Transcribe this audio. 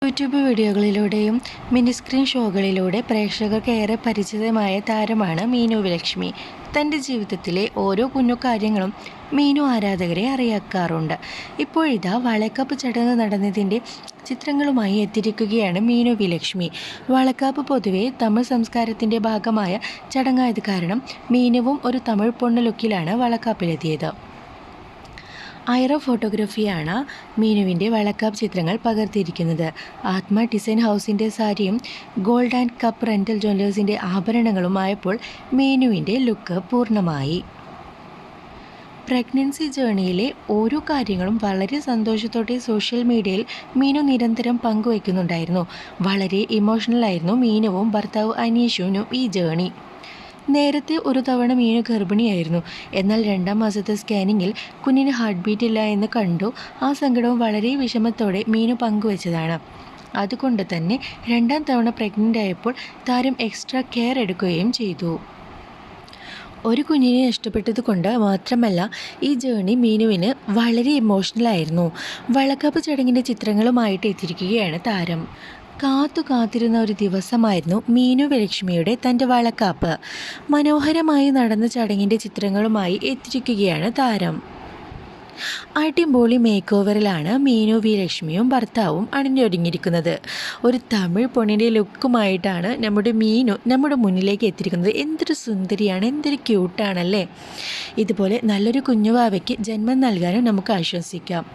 YouTube വീഡിയോകളിലൂടെയും mini screen ഷോകളിലൂടെ പ്രേക്ഷകർക്ക് ഏറെ പരിചിതമായ താരമാണ് മീനു ലക്ഷ്മി. തൻ്റെ ജീവിതത്തിലെ ഓരോ കുഞ്ഞു കാര്യങ്ങളും മീനു ആരാധകരെ അറിയിക്കാറുണ്ട്. ഇപ്പോഴിതാ വളക്കാപ്പ് ചടങ്ങ് നടന്നതിൻ്റെ ചിത്രങ്ങളുമായി എത്തിയിരിക്കുകയാണ് മീനു ലക്ഷ്മി. വളക്കാപ്പ് പൊതുവെ തമിഴ് സംസ്കാരത്തിൻ്റെ ഭാഗമായ ചടങ്ങായത് കാരണം മീനുവും ഒരു തമിഴ് പൊണ്ണ് ലുക്കിലാണ് വളക്കാപ്പിലെത്തിയത്. ഐറ ഫോട്ടോഗ്രാഫിയാണ് മീനുവിൻ്റെ വളക്കാപ്പ് ചിത്രങ്ങൾ പകർത്തിയിരിക്കുന്നത്. ആത്മ ഡിസൈൻ ഹൗസിൻ്റെ സാരിയും ഗോൾഡ് ആൻഡ് കപ്പ് റെൻ്റൽ ജ്വല്ലേഴ്സിൻ്റെ ആഭരണങ്ങളുമായപ്പോൾ മീനുവിൻ്റെ ലുക്ക് പൂർണ്ണമായി. പ്രഗ്നൻസി ജേണിയിലെ ഓരോ കാര്യങ്ങളും വളരെ സന്തോഷത്തോടെ സോഷ്യൽ മീഡിയയിൽ മീനു നിരന്തരം പങ്കുവയ്ക്കുന്നുണ്ടായിരുന്നു. വളരെ ഇമോഷണലായിരുന്നു മീനുവും ഭർത്താവ് അനീഷുവിനും ഈ ജേണി. നേരത്തെ ഒരു തവണ മീനു ഗർഭിണിയായിരുന്നു. എന്നാൽ 2ാം മാസത്തെ സ്കാനിങ്ങിൽ കുഞ്ഞിന് ഹാർട്ട് ബീറ്റ് ഇല്ല എന്ന് കണ്ടു. ആ സങ്കടവും വളരെ വിഷമത്തോടെ മീനു പങ്കുവച്ചതാണ്. അതുകൊണ്ട് തന്നെ 2ാം തവണ പ്രഗ്നൻ്റ് ആയപ്പോൾ താരം എക്സ്ട്രാ കെയർ എടുക്കുകയും ചെയ്തു. ഒരു കുഞ്ഞിനെ നഷ്ടപ്പെട്ടത് കൊണ്ട് മാത്രമല്ല ഈ ജേണി മീനുവിന് വളരെ ഇമോഷണലായിരുന്നു. വളക്കാപ്പ് ചടങ്ങിൻ്റെ ചിത്രങ്ങളുമായിട്ട് എത്തിയിരിക്കുകയാണ് താരം. കാത്തിരുന്ന ഒരു ദിവസമായിരുന്നു മീനു ലക്ഷ്മിയുടെ തൻ്റെ വളക്കാപ്പ്. മനോഹരമായി നടന്ന ചടങ്ങിൻ്റെ ചിത്രങ്ങളുമായി എത്തിയിരിക്കുകയാണ് താരം. അടിപൊളി മേക്ക് ഓവറിലാണ് മീനു ലക്ഷ്മിയും ഭർത്താവും അണിഞ്ഞൊരുങ്ങിയിരിക്കുന്നത്. ഒരു തമിഴ് പൊണ്ണിൻ്റെ ലുക്കുമായിട്ടാണ് നമ്മുടെ മീനു നമ്മുടെ മുന്നിലേക്ക് എത്തിയിരിക്കുന്നത്. എന്തൊരു സുന്ദരിയാണ്, എന്തൊരു ക്യൂട്ടാണല്ലേ. ഇതുപോലെ നല്ലൊരു കുഞ്ഞുവാവയ്ക്ക് ജന്മം നൽകാനും നമുക്ക് ആശ്വസിക്കാം.